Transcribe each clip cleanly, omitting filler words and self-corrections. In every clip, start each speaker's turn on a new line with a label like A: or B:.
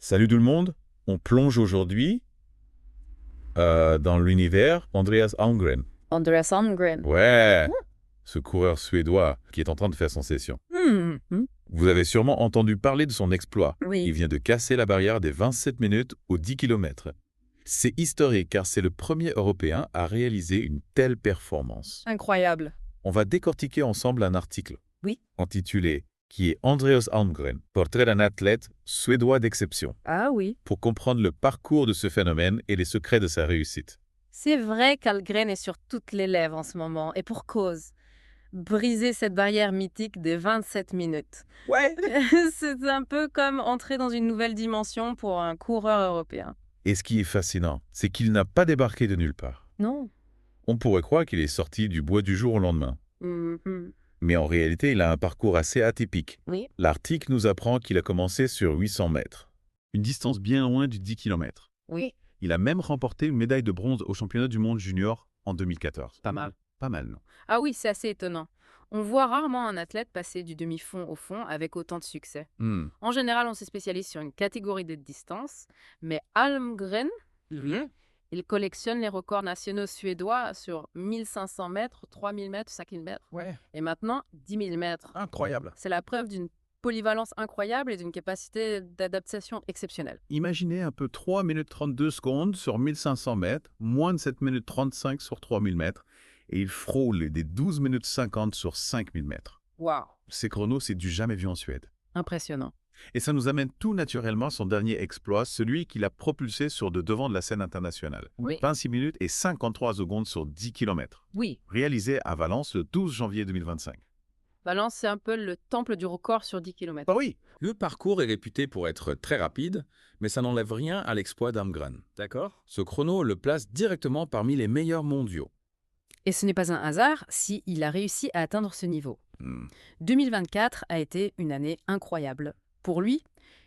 A: Salut tout le monde, on plonge aujourd'hui dans l'univers Andreas Almgren.
B: Andreas Almgren.
A: Ouais, ce coureur suédois qui est en train de faire sensation.
B: Hmm.
A: Vous avez sûrement entendu parler de son exploit.
B: Oui.
A: Il vient de casser la barrière des 27 minutes aux 10 km. C'est historique car c'est le premier Européen à réaliser une telle performance.
B: Incroyable.
A: On va décortiquer ensemble un article
B: Oui.
A: intitulé qui est Andreas Almgren, portrait d'un athlète suédois d'exception,
B: Ah oui.
A: pour comprendre le parcours de ce phénomène et les secrets de sa réussite.
B: C'est vrai qu'Almgren est sur toutes les lèvres en ce moment, et pour cause. Briser cette barrière mythique des 27 minutes.
A: Ouais.
B: C'est un peu comme entrer dans une nouvelle dimension pour un coureur européen.
A: Et ce qui est fascinant, c'est qu'il n'a pas débarqué de nulle part.
B: Non.
A: On pourrait croire qu'il est sorti du bois du jour au lendemain.
B: Mhm.
A: Mais en réalité, il a un parcours assez atypique.
B: Oui.
A: L'article nous apprend qu'il a commencé sur 800 mètres. Une distance bien loin du 10 km.
B: Oui.
A: Il a même remporté une médaille de bronze au championnat du monde junior en 2014. Pas mal. Pas mal, non?
B: Ah oui, c'est assez étonnant. On voit rarement un athlète passer du demi-fond au fond avec autant de succès. En général, on se spécialise sur une catégorie de distance, mais Almgren, lui, il collectionne les records nationaux suédois sur 1500 mètres, 3000 mètres, 5000 mètres,
A: Ouais,
B: et maintenant 10 000 mètres.
A: incroyable.
B: C'est la preuve d'une polyvalence incroyable et d'une capacité d'adaptation exceptionnelle.
A: Imaginez un peu 3 minutes 32 secondes sur 1500 mètres, moins de 7 minutes 35 sur 3000 mètres, et il frôle des 12 minutes 50 sur 5000 mètres.
B: Waouh,
A: Ces chronos, c'est du jamais vu en Suède.
B: impressionnant.
A: Et ça nous amène tout naturellement à son dernier exploit, celui qui l'a propulsé sur le devant de la scène internationale.
B: Oui.
A: 26 minutes et 53 secondes sur 10 km.
B: Oui,
A: Réalisé à Valence le 12 janvier 2025.
B: Valence, c'est un peu le temple du record sur 10 km.
A: Bah oui.
C: Le parcours est réputé pour être très rapide, mais ça n'enlève rien à l'exploit d'Almgren.
A: D'accord.
C: Ce chrono le place directement parmi les meilleurs mondiaux.
B: Et ce n'est pas un hasard s'il a réussi à atteindre ce niveau. 2024 a été une année incroyable. Pour lui,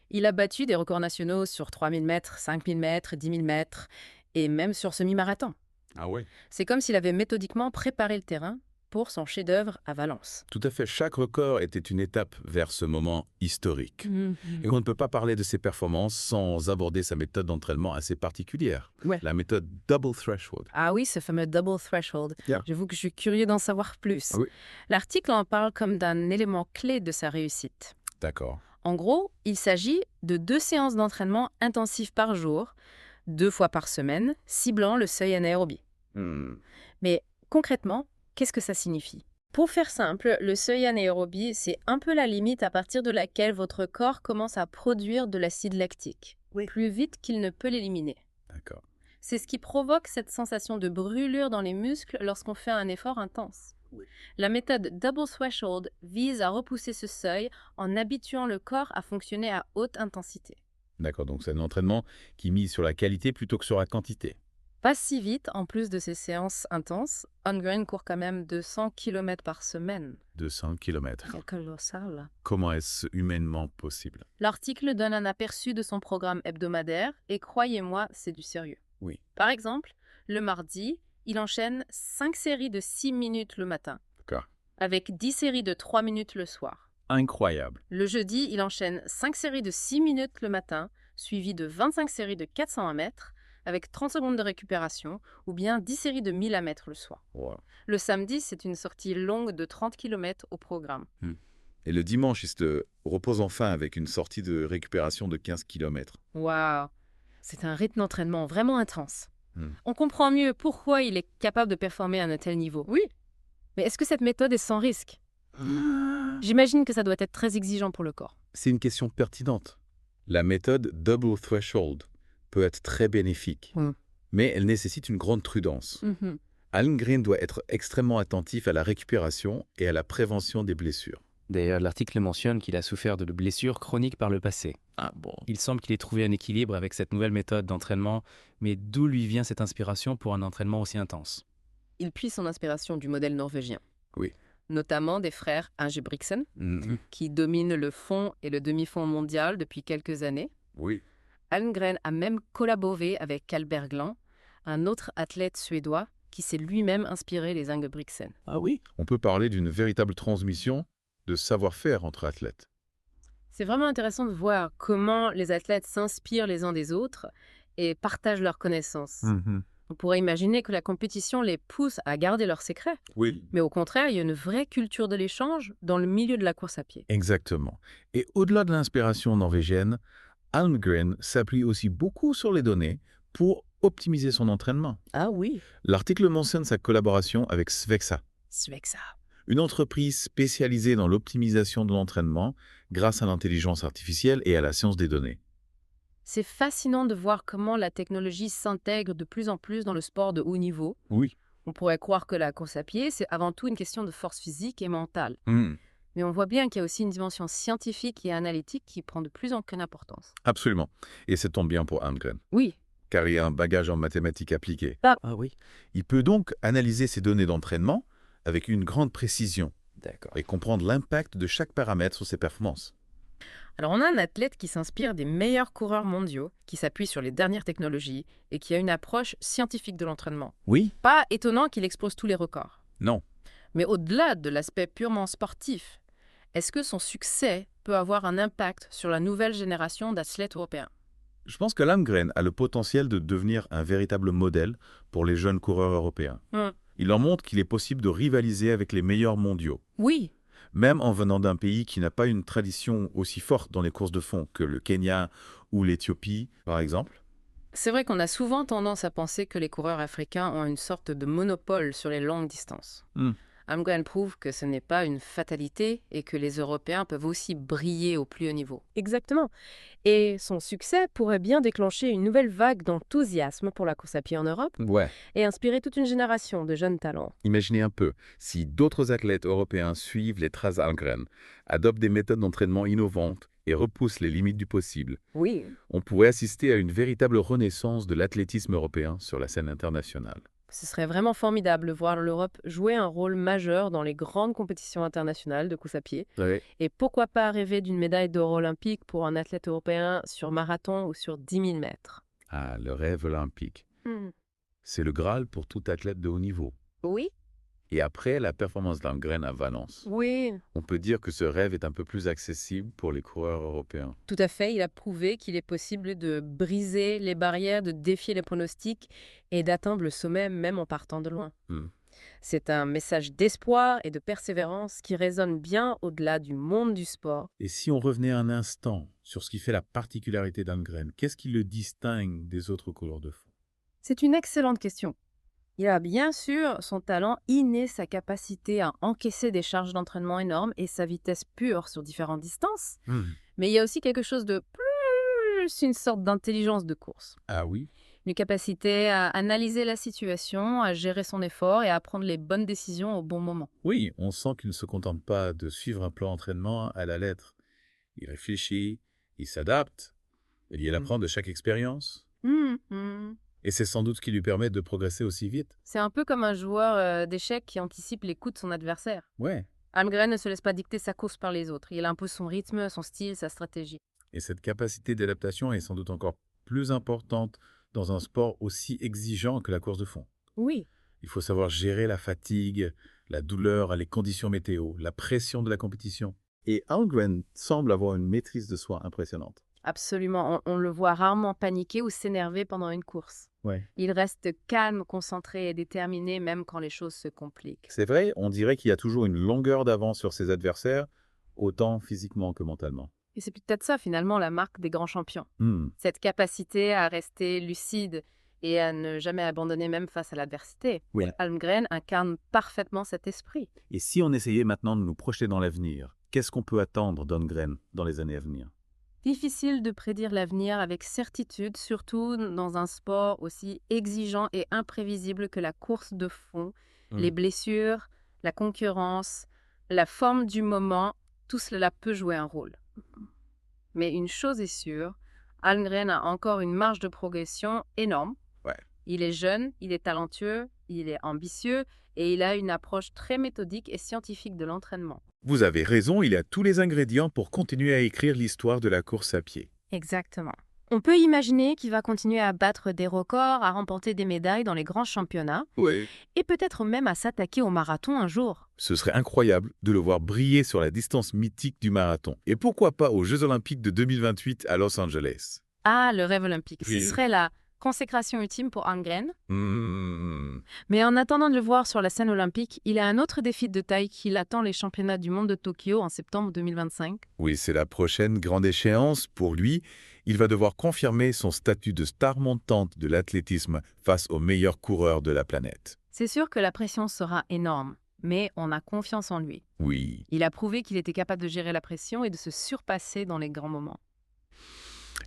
B: il a battu des records nationaux sur 3000 mètres, 5000 mètres, 10 000 mètres et même sur semi-marathon.
C: Ah ouais?
B: C'est comme s'il avait méthodiquement préparé le terrain pour son chef-d'œuvre à Valence.
C: Tout à fait, chaque record était une étape vers ce moment historique. Et on ne peut pas parler de ses performances sans aborder sa méthode d'entraînement assez particulière.
B: Ouais.
C: La méthode Double Threshold.
B: Ah oui, ce fameux double threshold.
C: Yeah.
B: J'avoue que je suis curieux d'en savoir plus.
C: Ah oui.
B: L'article en parle comme d'un élément clé de sa réussite.
C: D'accord.
B: En gros, il s'agit de 2 séances d'entraînement intensives par jour, 2 fois par semaine, ciblant le seuil anaérobie. Mais concrètement, qu'est-ce que ça signifie? Pour faire simple, le seuil anaérobie, c'est un peu la limite à partir de laquelle votre corps commence à produire de l'acide lactique, plus vite qu'il ne peut l'éliminer.
C: D'accord.
B: C'est ce qui provoque cette sensation de brûlure dans les muscles lorsqu'on fait un effort intense. La méthode Double Threshold vise à repousser ce seuil en habituant le corps à fonctionner à haute intensité.
A: D'accord, donc c'est un entraînement qui mise sur la qualité plutôt que sur la quantité.
B: Pas si vite, en plus de ces séances intenses, Almgren court quand même 200 km par semaine.
A: 200 km.
B: C'est colossal.
A: Comment est-ce humainement possible?
B: L'article donne un aperçu de son programme hebdomadaire et croyez-moi, c'est du sérieux.
A: Oui.
B: Par exemple, le mardi, il enchaîne 5 séries de 6 minutes le matin,
A: D'accord.
B: avec 10 séries de 3 minutes le soir.
A: Incroyable.
B: Le jeudi, il enchaîne 5 séries de 6 minutes le matin, suivies de 25 séries de 400 mètres, avec 30 secondes de récupération, ou bien 10 séries de 1000 mètres le soir.
A: Wow.
B: Le samedi, c'est une sortie longue de 30 km au programme.
A: Et le dimanche, il se repose enfin avec une sortie de récupération de 15 km.
B: Waouh! C'est un rythme d'entraînement vraiment intense.
A: Hmm.
B: On comprend mieux pourquoi il est capable de performer à un tel niveau. Oui. Mais est-ce que cette méthode est sans risque? J'imagine que ça doit être très exigeant pour le corps.
A: C'est une question pertinente. La méthode Double Threshold peut être très bénéfique, mais elle nécessite une grande prudence. Almgren doit être extrêmement attentif à la récupération et à la prévention des blessures.
D: D'ailleurs, l'article mentionne qu'il a souffert de blessures chroniques par le passé.
A: Ah bon?
D: Il semble qu'il ait trouvé un équilibre avec cette nouvelle méthode d'entraînement, mais d'où lui vient cette inspiration pour un entraînement aussi intense?
B: Il puise son inspiration du modèle norvégien.
A: Oui.
B: Notamment des frères Ingebrigtsen, qui dominent le fond et le demi-fond mondial depuis quelques années.
A: Oui.
B: Almgren a même collaboré avec Carl Bergland, un autre athlète suédois qui s'est lui-même inspiré des Ingebrigtsen.
A: Ah oui? On peut parler d'une véritable transmission de savoir-faire entre athlètes.
B: C'est vraiment intéressant de voir comment les athlètes s'inspirent les uns des autres et partagent leurs connaissances. On pourrait imaginer que la compétition les pousse à garder leurs secrets.
C: Oui.
B: Mais au contraire, il y a une vraie culture de l'échange dans le milieu de la course à pied.
C: Exactement. Et au-delà de l'inspiration norvégienne, Almgren s'appuie aussi beaucoup sur les données pour optimiser son entraînement.
B: Ah oui.
C: L'article mentionne sa collaboration avec Svexa,
B: Svexa.
C: une entreprise spécialisée dans l'optimisation de l'entraînement grâce à l'intelligence artificielle et à la science des données.
B: C'est fascinant de voir comment la technologie s'intègre de plus en plus dans le sport de haut niveau.
C: Oui.
B: On pourrait croire que la course à pied, c'est avant tout une question de force physique et mentale. Mais on voit bien qu'il y a aussi une dimension scientifique et analytique qui prend de plus en plus d'importance.
C: Absolument. Et ça tombe bien pour Almgren,
B: Oui.
C: car il a un bagage en mathématiques appliquées.
D: Ah oui.
C: Il peut donc analyser ces données d'entraînement avec une grande précision
D: D'accord.
C: et comprendre l'impact de chaque paramètre sur ses performances.
B: Alors on a un athlète qui s'inspire des meilleurs coureurs mondiaux, qui s'appuie sur les dernières technologies et qui a une approche scientifique de l'entraînement.
C: Oui.
B: Pas étonnant qu'il explose tous les records.
C: Non.
B: Mais au-delà de l'aspect purement sportif, est-ce que son succès peut avoir un impact sur la nouvelle génération d'athlètes européens?
C: Je pense que Almgren a le potentiel de devenir un véritable modèle pour les jeunes coureurs européens. Il leur montre qu'il est possible de rivaliser avec les meilleurs mondiaux,
B: Oui.
C: même en venant d'un pays qui n'a pas une tradition aussi forte dans les courses de fond que le Kenya ou l'Éthiopie, par exemple.
B: C'est vrai qu'on a souvent tendance à penser que les coureurs africains ont une sorte de monopole sur les longues distances. Almgren prouve que ce n'est pas une fatalité et que les Européens peuvent aussi briller au plus haut niveau. Exactement. Et son succès pourrait bien déclencher une nouvelle vague d'enthousiasme pour la course à pied en Europe
C: Ouais.
B: et inspirer toute une génération de jeunes talents.
C: Imaginez un peu, si d'autres athlètes européens suivent les traces d'Almgren, adoptent des méthodes d'entraînement innovantes et repoussent les limites du possible,
B: Oui.
C: on pourrait assister à une véritable renaissance de l'athlétisme européen sur la scène internationale.
B: Ce serait vraiment formidable de voir l'Europe jouer un rôle majeur dans les grandes compétitions internationales de course à pied.
C: Ouais.
B: Et pourquoi pas rêver d'une médaille d'or olympique pour un athlète européen sur marathon ou sur 10 000 mètres.
C: Ah, le rêve olympique. C'est le Graal pour tout athlète de haut niveau.
B: Oui.
C: Et après la performance d'Almgren à Valence,
B: Oui.
C: on peut dire que ce rêve est un peu plus accessible pour les coureurs européens.
B: Tout à fait, il a prouvé qu'il est possible de briser les barrières, de défier les pronostics et d'atteindre le sommet même en partant de loin. C'est un message d'espoir et de persévérance qui résonne bien au-delà du monde du sport.
C: Et si on revenait un instant sur ce qui fait la particularité d'Almgren, qu'est-ce qui le distingue des autres coureurs de fond?
B: C'est une excellente question. Il a bien sûr son talent inné, sa capacité à encaisser des charges d'entraînement énormes et sa vitesse pure sur différentes distances. Mais il y a aussi quelque chose de plus, une sorte d'intelligence de course.
C: Ah oui?
B: Une capacité à analyser la situation, à gérer son effort et à prendre les bonnes décisions au bon moment.
C: Oui, on sent qu'il ne se contente pas de suivre un plan d'entraînement à la lettre. Il réfléchit, il s'adapte, il apprend de chaque expérience. Et c'est sans doute ce qui lui permet de progresser aussi vite.
B: C'est un peu comme un joueur d'échecs qui anticipe les coups de son adversaire.
C: Ouais.
B: Almgren ne se laisse pas dicter sa course par les autres. Il impose son rythme, son style, sa stratégie.
C: Et cette capacité d'adaptation est sans doute encore plus importante dans un sport aussi exigeant que la course de fond.
B: Oui.
C: Il faut savoir gérer la fatigue, la douleur, les conditions météo, la pression de la compétition. Et Almgren semble avoir une maîtrise de soi impressionnante.
B: Absolument. On le voit rarement paniquer ou s'énerver pendant une course.
C: Ouais.
B: Il reste calme, concentré et déterminé même quand les choses se compliquent.
C: C'est vrai, on dirait qu'il y a toujours une longueur d'avance sur ses adversaires, autant physiquement que mentalement.
B: Et c'est peut-être ça finalement la marque des grands champions. Cette capacité à rester lucide et à ne jamais abandonner même face à l'adversité.
C: Oui.
B: Almgren incarne parfaitement cet esprit.
C: Et si on essayait maintenant de nous projeter dans l'avenir, qu'est-ce qu'on peut attendre d'Almgren dans les années à venir?
B: Difficile de prédire l'avenir avec certitude, surtout dans un sport aussi exigeant et imprévisible que la course de fond. Les blessures, la concurrence, la forme du moment, tout cela peut jouer un rôle. Mais une chose est sûre, Almgren a encore une marge de progression énorme.
C: Ouais.
B: Il est jeune, il est talentueux, il est ambitieux et il a une approche très méthodique et scientifique de l'entraînement.
C: Vous avez raison, il a tous les ingrédients pour continuer à écrire l'histoire de la course à pied.
B: Exactement. On peut imaginer qu'il va continuer à battre des records, à remporter des médailles dans les grands championnats,
A: Oui.
B: et peut-être même à s'attaquer au marathon un jour.
A: Ce serait incroyable de le voir briller sur la distance mythique du marathon. Et pourquoi pas aux Jeux Olympiques de 2028 à Los Angeles?
B: Ah, le rêve olympique.
A: Oui.
B: Ce serait la consécration ultime pour Almgren.
A: Mmh.
B: Mais en attendant de le voir sur la scène olympique, il a un autre défi de taille qui l'attend, les championnats du monde de Tokyo en septembre 2025.
A: Oui, c'est la prochaine grande échéance pour lui. Il va devoir confirmer son statut de star montante de l'athlétisme face aux meilleurs coureurs de la planète.
B: C'est sûr que la pression sera énorme, mais on a confiance en lui.
A: Oui.
B: Il a prouvé qu'il était capable de gérer la pression et de se surpasser dans les grands moments.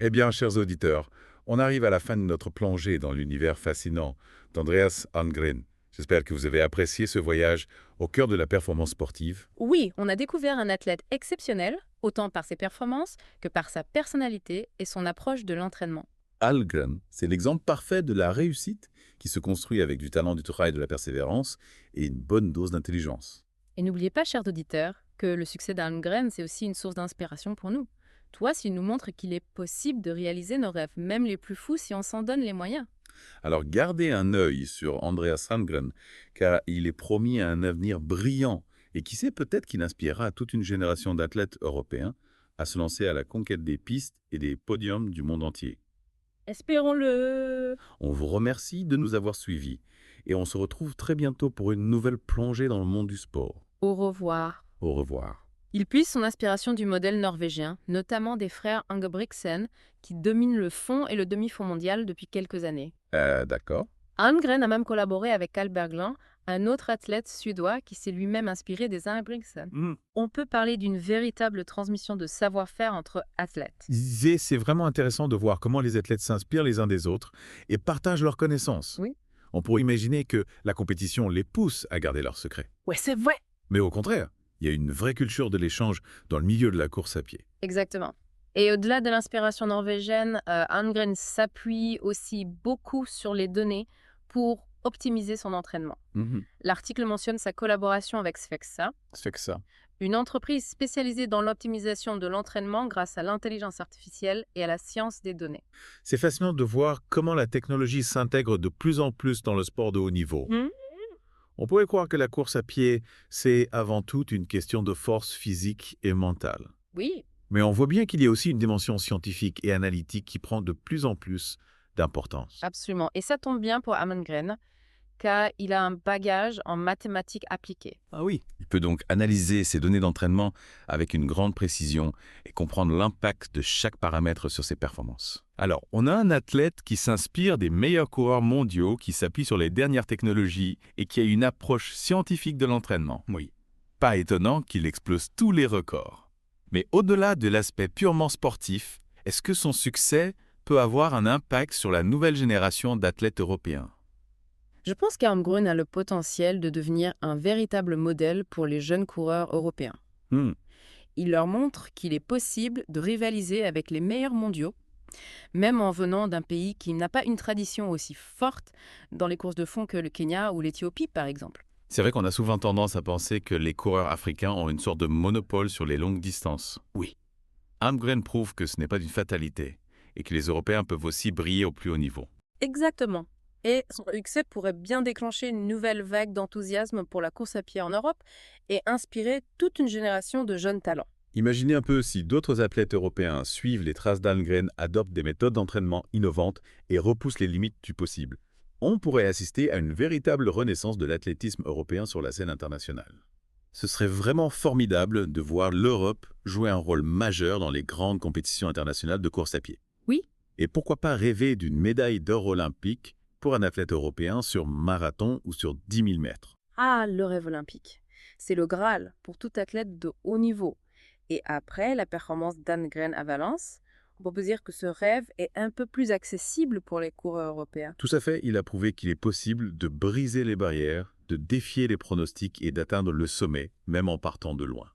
A: Eh bien, chers auditeurs, on arrive à la fin de notre plongée dans l'univers fascinant d'Andreas Almgren. J'espère que vous avez apprécié ce voyage au cœur de la performance sportive.
B: Oui, on a découvert un athlète exceptionnel, autant par ses performances que par sa personnalité et son approche de l'entraînement.
A: Almgren, c'est l'exemple parfait de la réussite qui se construit avec du talent, du travail, de la persévérance et une bonne dose d'intelligence.
B: Et n'oubliez pas, chers auditeurs, que le succès d'Almgren, c'est aussi une source d'inspiration pour nous. Toi, s'il nous montre qu'il est possible de réaliser nos rêves, même les plus fous, si on s'en donne les moyens.
A: Alors gardez un œil sur Andreas Almgren, car il est promis à un avenir brillant et qui sait peut-être qu'il inspirera toute une génération d'athlètes européens à se lancer à la conquête des pistes et des podiums du monde entier.
B: Espérons-le.
A: On vous remercie de nous avoir suivis et on se retrouve très bientôt pour une nouvelle plongée dans le monde du sport.
B: Au revoir.
A: Au revoir.
B: Il puise son inspiration du modèle norvégien, notamment des frères Ingebrigtsen, qui dominent le fond et le demi-fond mondial depuis quelques années.
A: D'accord.
B: Almgren a même collaboré avec Carl Berglund, un autre athlète suédois qui s'est lui-même inspiré des Ingebrigtsen. On peut parler d'une véritable transmission de savoir-faire entre athlètes.
C: C'est vraiment intéressant de voir comment les athlètes s'inspirent les uns des autres et partagent leurs connaissances.
B: Oui.
C: On pourrait imaginer que la compétition les pousse à garder leurs secrets.
B: Ouais, c'est vrai.
C: Mais au contraire, il y a une vraie culture de l'échange dans le milieu de la course à pied.
B: Exactement. Et au-delà de l'inspiration norvégienne, Almgren s'appuie aussi beaucoup sur les données pour optimiser son entraînement. L'article mentionne sa collaboration avec Sfexa,
C: C'est que ça.
B: une entreprise spécialisée dans l'optimisation de l'entraînement grâce à l'intelligence artificielle et à la science des données.
C: C'est fascinant de voir comment la technologie s'intègre de plus en plus dans le sport de haut niveau. On pourrait croire que la course à pied, c'est avant tout une question de force physique et mentale.
B: Oui,
C: Mais on voit bien qu'il y a aussi une dimension scientifique et analytique qui prend de plus en plus d'importance.
B: absolument. Et ça tombe bien pour Almgren, car il a un bagage en mathématiques appliquées.
C: Ah oui.
A: Il peut donc analyser ces données d'entraînement avec une grande précision et comprendre l'impact de chaque paramètre sur ses performances. Alors, on a un athlète qui s'inspire des meilleurs coureurs mondiaux, qui s'appuie sur les dernières technologies et qui a une approche scientifique de l'entraînement.
C: Oui.
A: Pas étonnant qu'il explose tous les records. Mais au-delà de l'aspect purement sportif, est-ce que son succès peut avoir un impact sur la nouvelle génération d'athlètes européens?
B: Je pense qu'Almgren a le potentiel de devenir un véritable modèle pour les jeunes coureurs européens. Il leur montre qu'il est possible de rivaliser avec les meilleurs mondiaux, même en venant d'un pays qui n'a pas une tradition aussi forte dans les courses de fond que le Kenya ou l'Éthiopie, par exemple.
A: C'est vrai qu'on a souvent tendance à penser que les coureurs africains ont une sorte de monopole sur les longues distances.
C: Oui.
A: Almgren prouve que ce n'est pas une fatalité et que les Européens peuvent aussi briller au plus haut niveau.
B: Exactement. Et son succès pourrait bien déclencher une nouvelle vague d'enthousiasme pour la course à pied en Europe et inspirer toute une génération de jeunes talents.
A: Imaginez un peu si d'autres athlètes européens suivent les traces d'Almgren, adoptent des méthodes d'entraînement innovantes et repoussent les limites du possible. On pourrait assister à une véritable renaissance de l'athlétisme européen sur la scène internationale. Ce serait vraiment formidable de voir l'Europe jouer un rôle majeur dans les grandes compétitions internationales de course à pied.
B: Oui.
A: Et pourquoi pas rêver d'une médaille d'or olympique pour un athlète européen sur marathon ou sur 10 000 mètres.
B: Ah, le rêve olympique. C'est le Graal pour tout athlète de haut niveau. Et après la performance d'Almgren à Valence, on peut dire que ce rêve est un peu plus accessible pour les coureurs européens.
A: Tout à fait, il a prouvé qu'il est possible de briser les barrières, de défier les pronostics et d'atteindre le sommet, même en partant de loin.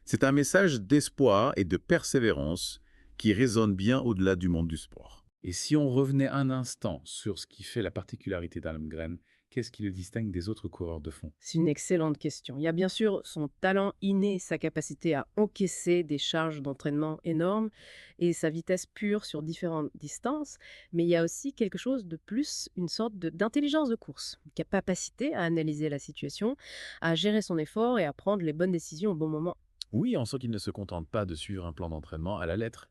A: C'est un message d'espoir et de persévérance qui résonne bien au-delà du monde du sport.
C: Et si on revenait un instant sur ce qui fait la particularité d'Almgren, Qu'est-ce qui le distingue des autres coureurs de fond?
B: C'est une excellente question. Il y a bien sûr son talent inné, sa capacité à encaisser des charges d'entraînement énormes et sa vitesse pure sur différentes distances, mais il y a aussi quelque chose de plus, une sorte d'intelligence de course, une capacité à analyser la situation, à gérer son effort et à prendre les bonnes décisions au bon moment.
C: Oui, on sent qu'il ne se contente pas de suivre un plan d'entraînement à la lettre.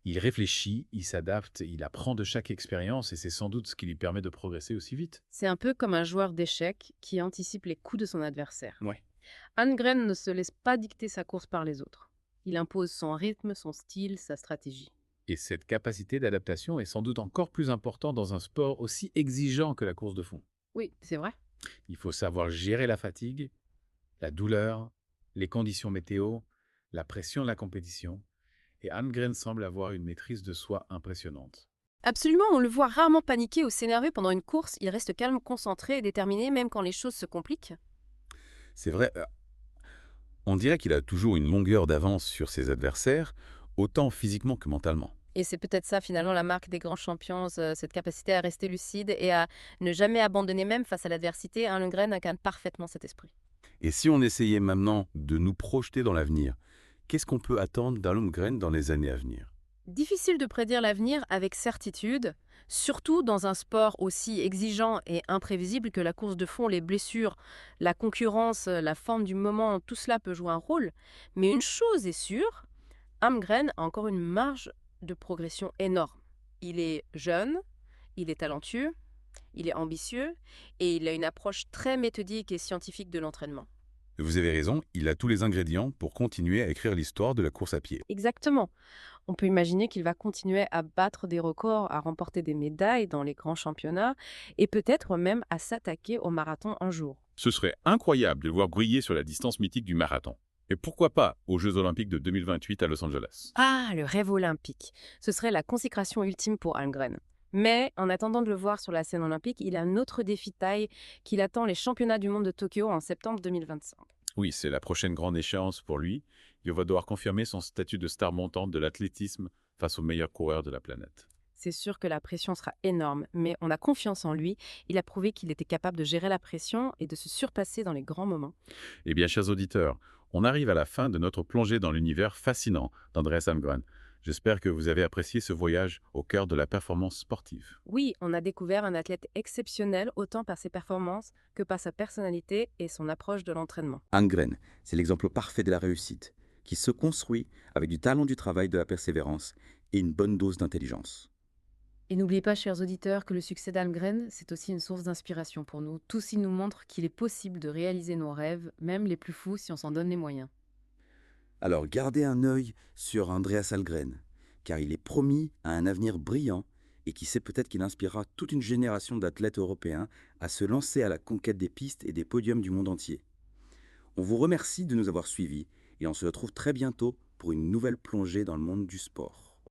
C: Il réfléchit, il s'adapte, il apprend de chaque expérience et c'est sans doute ce qui lui permet de progresser aussi vite.
B: C'est un peu comme un joueur d'échecs qui anticipe les coups de son adversaire.
C: Ouais.
B: Almgren ne se laisse pas dicter sa course par les autres. Il impose son rythme, son style, sa stratégie.
C: Et cette capacité d'adaptation est sans doute encore plus importante dans un sport aussi exigeant que la course de fond.
B: Oui, c'est vrai.
C: Il faut savoir gérer la fatigue, la douleur, les conditions météo, la pression de la compétition. Et Almgren semble avoir une maîtrise de soi impressionnante.
B: Absolument, on le voit rarement paniquer ou s'énerver pendant une course. Il reste calme, concentré et déterminé, même quand les choses se compliquent.
A: C'est vrai, on dirait qu'il a toujours une longueur d'avance sur ses adversaires, autant physiquement que mentalement.
B: Et c'est peut-être ça finalement la marque des grands champions, cette capacité à rester lucide et à ne jamais abandonner même face à l'adversité. Almgren incarne parfaitement cet esprit.
A: Et si on essayait maintenant de nous projeter dans l'avenir, qu'est-ce qu'on peut attendre d'Almgren dans les années à venir?
B: Difficile de prédire l'avenir avec certitude, surtout dans un sport aussi exigeant et imprévisible que la course de fond, les blessures, la concurrence, la forme du moment, tout cela peut jouer un rôle. Mais une chose est sûre, Almgren a encore une marge de progression énorme. Il est jeune, il est talentueux, il est ambitieux et il a une approche très méthodique et scientifique de l'entraînement.
A: Vous avez raison, il a tous les ingrédients pour continuer à écrire l'histoire de la course à pied.
B: Exactement. On peut imaginer qu'il va continuer à battre des records, à remporter des médailles dans les grands championnats et peut-être même à s'attaquer au marathon un jour.
C: Ce serait incroyable de le voir briller sur la distance mythique du marathon. Et pourquoi pas aux Jeux Olympiques de 2028 à Los Angeles?
B: Ah, le rêve olympique. Ce serait la consécration ultime pour Almgren. Mais en attendant de le voir sur la scène olympique, il a un autre défi de taille qui l'attend, les championnats du monde de Tokyo en septembre 2025.
C: Oui, c'est la prochaine grande échéance pour lui. Il va devoir confirmer son statut de star montante de l'athlétisme face aux meilleurs coureurs de la planète.
B: C'est sûr que la pression sera énorme, mais on a confiance en lui. Il a prouvé qu'il était capable de gérer la pression et de se surpasser dans les grands moments.
C: Eh bien, chers auditeurs, on arrive à la fin de notre plongée dans l'univers fascinant d'Andreas Almgren. J'espère que vous avez apprécié ce voyage au cœur de la performance sportive.
B: Oui, on a découvert un athlète exceptionnel autant par ses performances que par sa personnalité et son approche de l'entraînement.
E: Almgren, c'est l'exemple parfait de la réussite, qui se construit avec du talent du travail, de la persévérance et une bonne dose d'intelligence.
B: Et n'oubliez pas, chers auditeurs, que le succès d'Almgren, c'est aussi une source d'inspiration pour nous. Tous, il nous montre qu'il est possible de réaliser nos rêves, même les plus fous si on s'en donne les moyens.
E: Alors gardez un œil sur Andreas Almgren, car il est promis à un avenir brillant et qui sait peut-être qu'il inspirera toute une génération d'athlètes européens à se lancer à la conquête des pistes et des podiums du monde entier. On vous remercie de nous avoir suivis et on se retrouve très bientôt pour une nouvelle plongée dans le monde du sport.